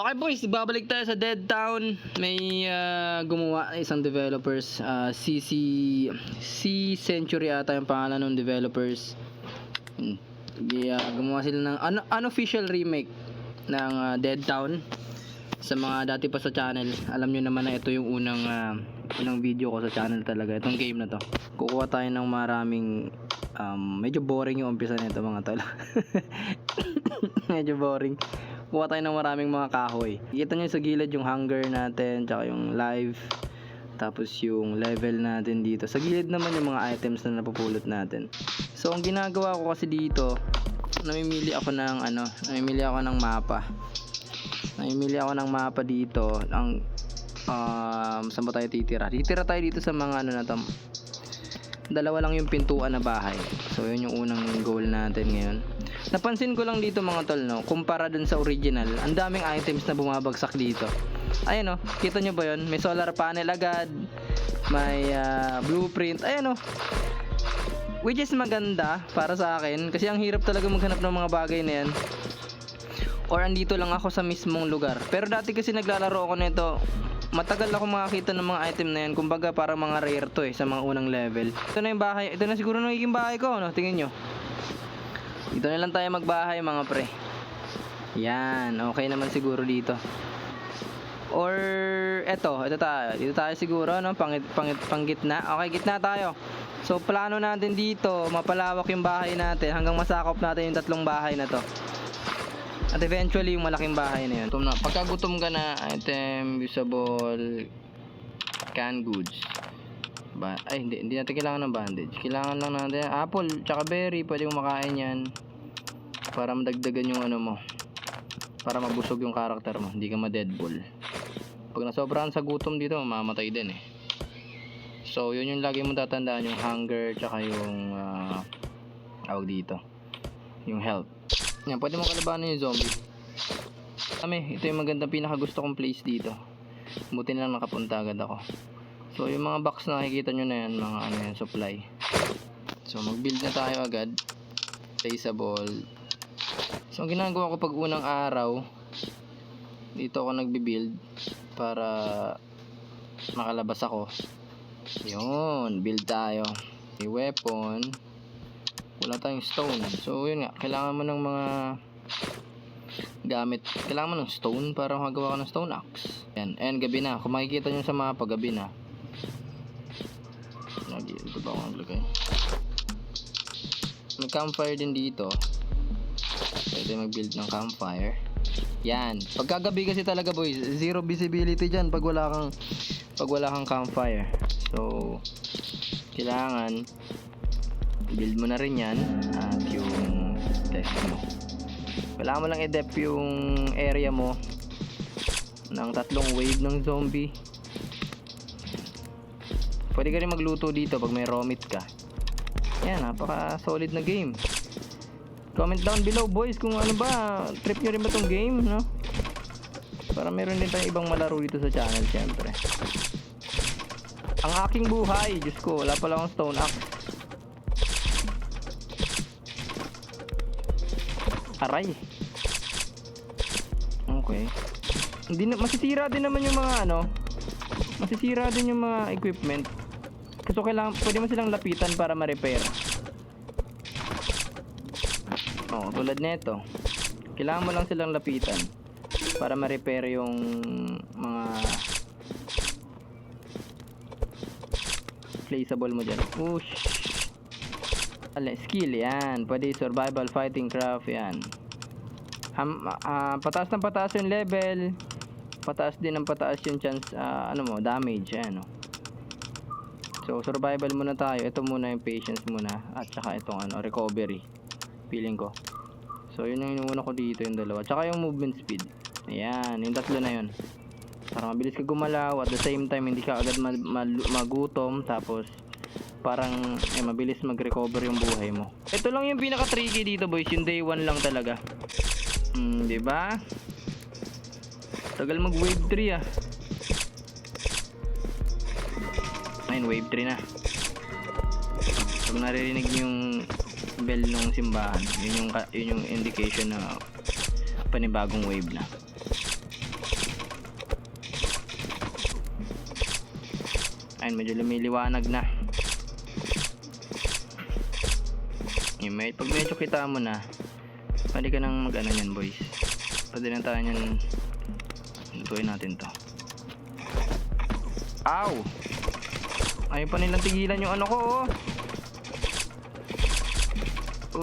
Okay boys, babalik tayo sa Dead Town. May gumawa isang developers, C Century ata yung pangalan ng developers. Gumawa sila ng unofficial remake ng Dead Town. Sa mga dati pa sa channel, alam nyo naman na ito yung unang video ko sa channel talaga, itong game na to. Kukuha tayo ng maraming medyo boring yung umpisa nito mga tol. Medyo boring. Kuha tayo ng maraming mga kahoy. Kita nyo sa gilid yung hunger natin, tsaka yung live, tapos yung level natin dito. Sa gilid naman yung mga items na napupulot natin. So ang ginagawa ko kasi dito, namimili ako ng mapa. Namimili ako ng mapa dito. Saan ba tayo titira? Titira tayo dito sa mga na to. Dalawa lang yung pintuan na bahay. So yun yung unang goal natin ngayon. Napansin ko lang dito mga tol, no, kumpara dun sa original, ang daming items na bumabagsak dito. Ayan, no, kita nyo ba yun? May solar panel agad, may blueprint, ayan, no. Which is maganda para sa akin kasi ang hirap talaga maghanap ng mga bagay na yan. Or andito lang ako sa mismong lugar. Pero dati kasi naglalaro ako nito, matagal ako makakita ng mga item na yan. Kumbaga para mga rare to sa mga unang level. Ito na yung bahay. Ito na siguro nagiging bahay ko, no? Tingin nyo. Dito na lang tayo magbahay mga pre. Yan, okay naman siguro dito. Or dito tayo siguro, no? Panggitna. Okay, gitna tayo. So plano natin dito, mapalawak yung bahay natin hanggang masakop natin yung tatlong bahay na to. At eventually yung malaking bahay na yun. Pagka gutom ka na, item, usable, canned goods. Hindi natin kailangan ng bandage. Kailangan lang natin apple, tsaka berry. Pwede mong makain yan para madagdagan yung mo, para mabusog yung karakter mo, hindi ka ma-deadball. Pag nasobrahan sa gutom dito, mamamatay din So yun yung lagi mong tatandaan, yung hunger, tsaka yung awag dito, yung health. Yan, pwede mong kalabanan yung zombie. Ito yung magandang pinakagusto kong place dito. Buti na lang nakapunta agad ako. So yung mga box na nakikita nyo na yan, mga supply. So mag-build na tayo agad. Placeable. So ang ginagawa ko pag unang araw, dito ako nagbi-build para makalabas ako. Yun, build tayo. May weapon. Wala tayong stone. So yun nga, kailangan mo ng mga gamit. Kailangan mo ng stone para magawa ka ng stone axe. Yan, and gabi na. Kung makikita nyo sa mapa, gabi na. Dito ba ako naglagay? May campfire din dito. Pwede mag-build ng campfire. Yan. Pagkagabi kasi talaga boys, zero visibility dyan pag wala kang campfire. So kailangan build mo na rin yan. At yung test mo, kailangan mo lang i-dep yung area mo ng 3 wave ng zombie. Pwede ka rin magluto dito pag may raw meat ka. Yan, napaka solid na game. Comment down below boys kung ano ba, trip nyo rin ba tong game, no? Para meron din tayong ibang malaro dito sa channel, syempre. Ang aking buhay, Diyos ko, wala pala akong stone axe. Aray. Okay. Masisira din naman yung mga masisira din yung mga equipment. Kasi pwede mo silang lapitan para ma-repair. Tulad nito. Kailangan mo lang silang lapitan para ma-repair yung mga placeable mo dyan. Push. Skill, yan. Pwede survival, fighting, craft, yan. Pataas ng pataas yung level. Pataas din ng pataas yung chance, damage, yan. So, survival muna tayo. Ito muna yung patience muna. At saka itong recovery. Feeling ko. So, yun yung inuuna ko dito, yung dalawa. Tsaka yung movement speed. Ayan, yung tatlo na yun. Para mabilis ka gumalaw. At the same time, hindi ka agad magutom. Tapos, parang mabilis mag-recover yung buhay mo. Ito lang yung pinaka-tricky dito, boys. Yung day 1 lang talaga. Diba? Tagal mag-wave 3 Ayun, wave 3 na. Pag naririnig yung bell ng simbahan, yun yung indication na panibagong wave na. Ayun, medyo lumiliwanag na. Pag medyo kita mo na, pwede ka nang mag-ano yan, boys. Pwede na tayo yan. Lutuin natin to. Ow! Ayaw pa nilang tigilan yung ano ko, oh.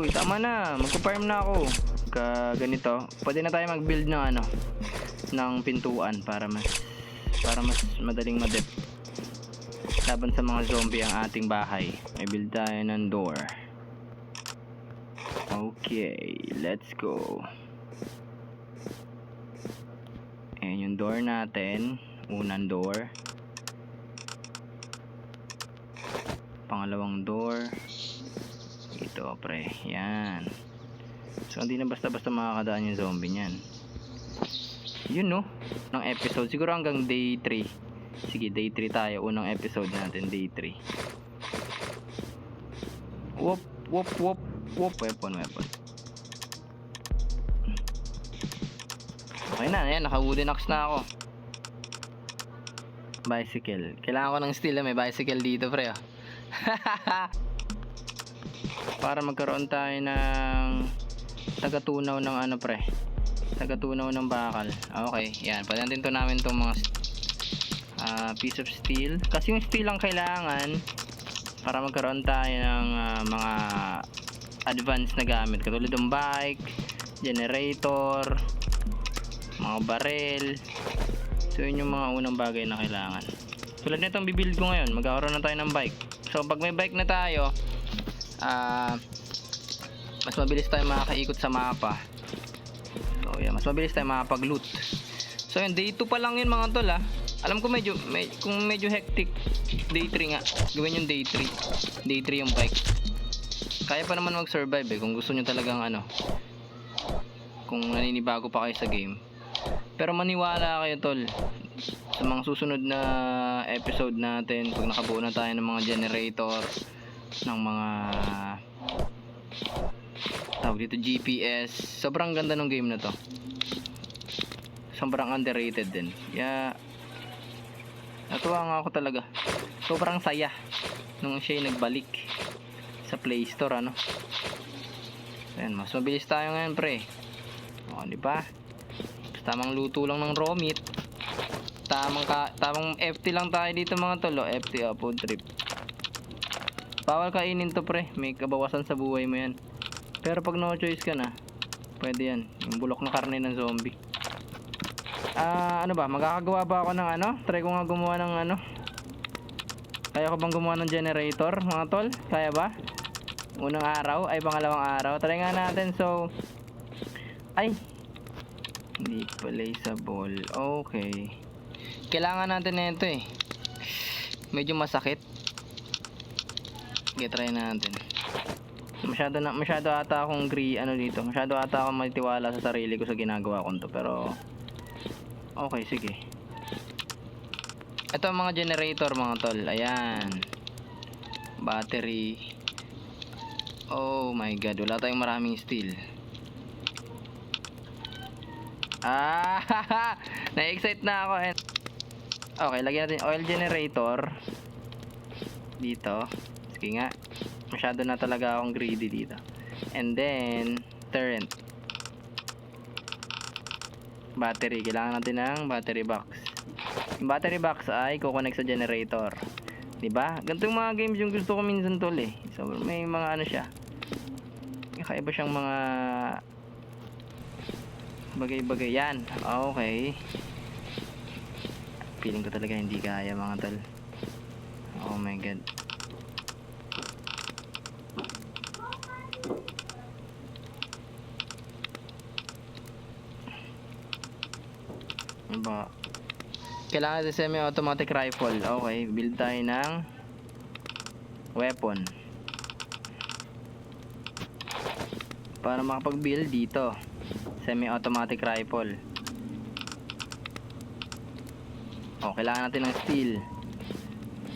Uy, tama na. Magpa-farm na ako. Ganito. Pwede na tayo mag-build ng ano, ng pintuan para mas madaling madep. Laban sa mga zombie ang ating bahay. May build tayo ng door. Okay, let's go. Ayan yung door natin. Unang door. Pangalawang door. Ito, pre. Yan. So, hindi na basta-basta makakadaan yung zombie niyan. Yun, no? Ng episode. Siguro hanggang day 3. Sige, day 3 tayo. Unang episode natin, day 3. Whoop, whoop, whoop. Whoop, weapon. Okay na, ayan, naka-wooden axe na ako. Bicycle. Kailangan ko ng steel, may bicycle dito, pre. Para magkaroon tayo ng tagatunaw ng ano, pre. Tagatunaw ng bakal. Okay, yan. Pwede natin namin itong mga piece of steel. Kasi yung steel ang kailangan para magkaroon tayo ng mga advanced na gamit, katulad ng bike, generator, mga barel. So yun yung mga unang bagay na kailangan. Tulad nitong bibuild ko ngayon, magkakaroon na tayo ng bike. So pag may bike na tayo, mas mabilis tayo makakaikot sa mapa. So yeah, mas mabilis tayo makapag-loot. So yun, day 2 pa lang yun mga tol. Alam ko kung medyo hectic, day 3 nga. Gawin yung day 3. Day 3 yung bike. Kaya pa naman mag-survive kung gusto nyo talagang ano, kung naninibago pa kayo sa game. Pero maniwala kayo tol, sa mga susunod na episode natin, pag nakabuo na tayo ng mga generator, ng mga tawag dito GPS, sobrang ganda ng game na to. Sobrang underrated din. Kaya natuwa nga ako talaga. Sobrang saya nung siya nagbalik sa Play Store, ano. Ayan, mas mabilis tayo ngayon, pre. O, di ba? Tamang luto lang ng raw meat. Tamang FT lang tayo dito mga tol. FT, food trip. Bawal kainin to, pre. May kabawasan sa buhay mo yan. Pero pag no choice ka na, pwede yan. Yung bulok na karne ng zombie. Ano ba? Magkakagawa ba ako ng ano? Try ko nga gumawa ng ano. Kaya ko bang gumawa ng generator, mga tol? Kaya ba? Unang araw, ay pangalawang araw. Try nga natin. So, ay, hindi placeable. Okay. Kailangan natin na ito eh. Medyo masakit. Okay, try natin. Masyado ata akong dito. Masyado ata akong magtiwala sa sarili ko sa ginagawa ko to. Pero, okay, sige. Ito ang mga generator, mga tol. Ayan. Battery. Oh my god, wala tayong maraming steel. Na-excite na ako. Okay, lagyan natin oil generator dito. Sige nga, masyado na talaga akong greedy dito. And then turret. Battery, kailangan natin ng battery box. Yung battery box ay kukonek sa generator. Diba? Ganito yung mga games yung gusto ko minsan tol eh. So may mga ano siya, kakaiba siyang mga bagay-bagay. Yan. Okay. Feeling ko talaga hindi kaya mga tol. Oh my god. Diba? Kailangan natin semi-automatic rifle. Okay, build tayo ng weapon. Para makapag-build dito, semi-automatic rifle. Oh, kailangan natin ng steel.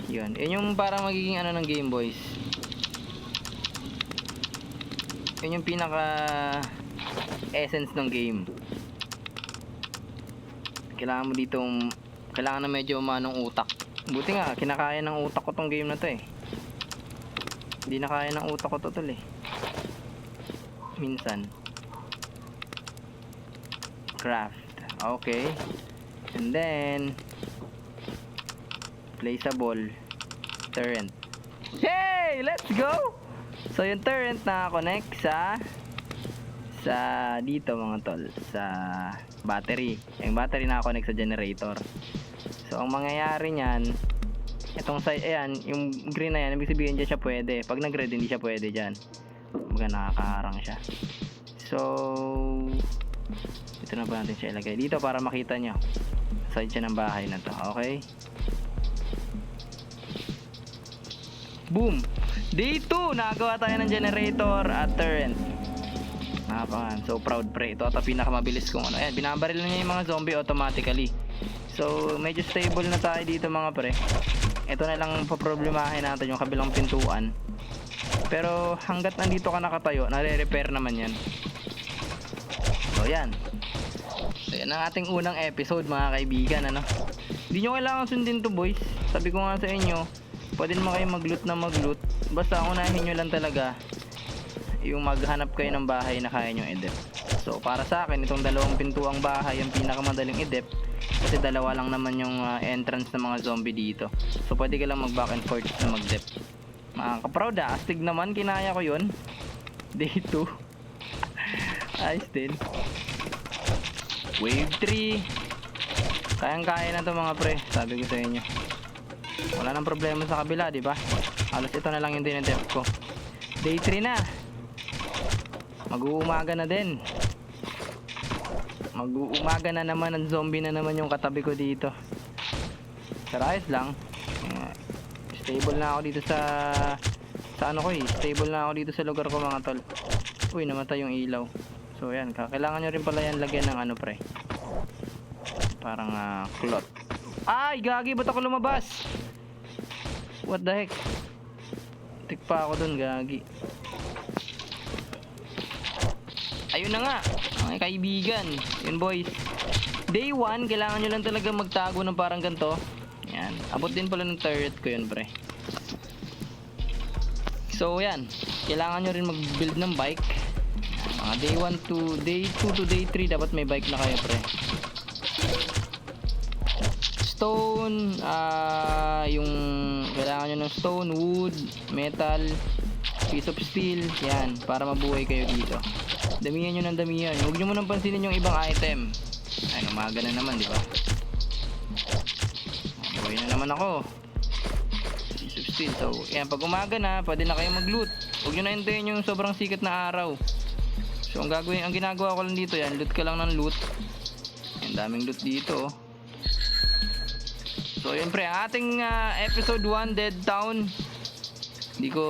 Yun yung para magiging ano ng game, boys. Yun yung pinaka essence ng game. Kailangan mo ditong, kailangan na medyo manong utak Buti nga, kinakaya ng utak ko tong game na to eh. Hindi na kaya ng utak ko to tol eh. Minsan. Craft. Okay. And then, placeable turret. Hey! Let's go! So yung turret na connect sa dito mga tol, sa battery. Yung battery na connect sa generator. So ang mangyayari niyan, itong side, ayan, yung green na yan, ibig sabihin dyan siya pwede. Pag nag-red, hindi siya pwede dyan. Baga nakakaharang siya. So, ito na ba natin siya ilagay dito para makita nyo. Side siya ng bahay na to. Okay? Boom! Day 2! Nakagawa tayo ng generator at turret. Nakapangan. So proud pre. Ito ata pinakamabilis kong ano. Ayan, binabaril na niya yung mga zombie automatically. So, medyo stable na tayo dito mga pre. Ito na lang paproblemahin natin yung kabilang pintuan. Pero hanggat nandito ka nakatayo, nare-repair naman yan. So yan. So yan ang ating unang episode mga kaibigan, ano. Hindi nyo kailangan sundin to boys. Sabi ko nga sa inyo, pwede naman kayo mag-loot na mag-loot. Basta unahin nyo lang talaga yung maghanap kayo ng bahay na kaya nyo edep. So para sa akin, itong dalawang pintuang bahay yung pinakamadaling edep. Kasi dalawa lang naman yung entrance ng mga zombie dito. So pwede ka lang mag back and forth na mag-dep. Mga kaproud astig naman, kinaya ko yun. Day 2. Ayos din. Wave 3. Kayang-kaya na to mga pre. Sabi ko sa inyo. Wala nang problema sa kabila, di ba? Halos ito na lang yung dinedep ko. Day 3 na. Mag-uumaga na din. Mag-uumaga na naman, ang zombie na naman yung katabi ko dito. Pero ayos lang. Stable na ako dito sa ano ko eh. Stable na ako dito sa lugar ko mga tol. Uy, namatay yung ilaw. So yan, kailangan nyo rin pala yan lagyan ng ano pre. Parang cloth. Ay, gagi, ba't ako lumabas? What the heck? Tik pa ako dun, gagi. Ayun na nga, mga kaibigan. Yun boys. Day 1, kailangan nyo lang talaga magtago ng parang ganito. Yan. Abot din pala ng turret ko yun, pre. So, yan. Kailangan nyo rin mag-build ng bike. Mga day 1 to day 2 to day 3, dapat may bike na kayo, pre. Stone, yung kailangan nyo ng stone, wood, metal, piece of steel. Yan, para mabuhay kayo dito. Damihan nyo ng damihan. Huwag nyo munang pansinin yung ibang item. Ay, umaga na naman, di ba? Buhay na naman ako. Piece of steel. So, yan, pag umaga na, pwede na kayo mag-loot. Huwag nyo na hintayin yung sobrang sikat na araw. So, ang ginagawa ko lang dito, yan, loot ka lang ng loot. Yan, daming loot dito. So, yun pre, ang ating episode 1, Dead Town. Hindi ko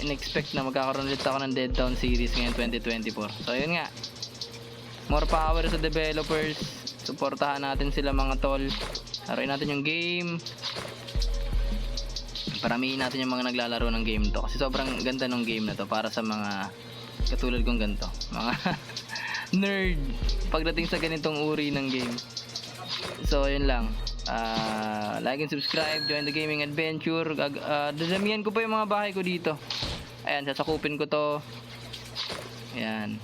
in-expect na magkakaroon ulit ako ng Dead Town series ngayon 2024. So yun nga, more power sa developers. Suportahan natin sila mga tol. Laruin natin yung game. Paramihin natin yung mga naglalaro ng game to. Kasi sobrang ganda ng game na to para sa mga katulad kong ganito, mga nerd pagdating sa ganitong uri ng game. So yun lang. Like and subscribe, join the gaming adventure. Dadamihan ko pa yung mga bahay ko dito. Ayan, sasakupin ko to. Ayan.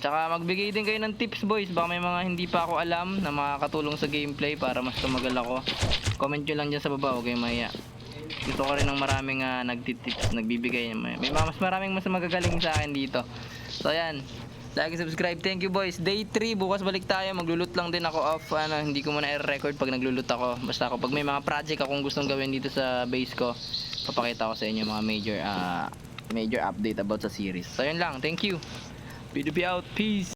Tsaka magbigay din kayo ng tips boys. Baka may mga hindi pa ako alam na makakatulong sa gameplay para mas tumagal ako. Comment nyo lang dyan sa baba, huwag kayong maya. Gusto ko rin ng maraming nagtitips, nagbibigay. May mas maraming mas magagaling sa akin dito. So ayan, like and subscribe. Thank you boys. Day 3, bukas balik tayo. Maglulot lang din ako off. Hindi ko muna i-record pag naglulot ako. Basta ako pag may mga project akong gustong gawin dito sa base ko, papakita ko sa inyo mga major update about sa series. So yun lang. Thank you. PDP out. Peace.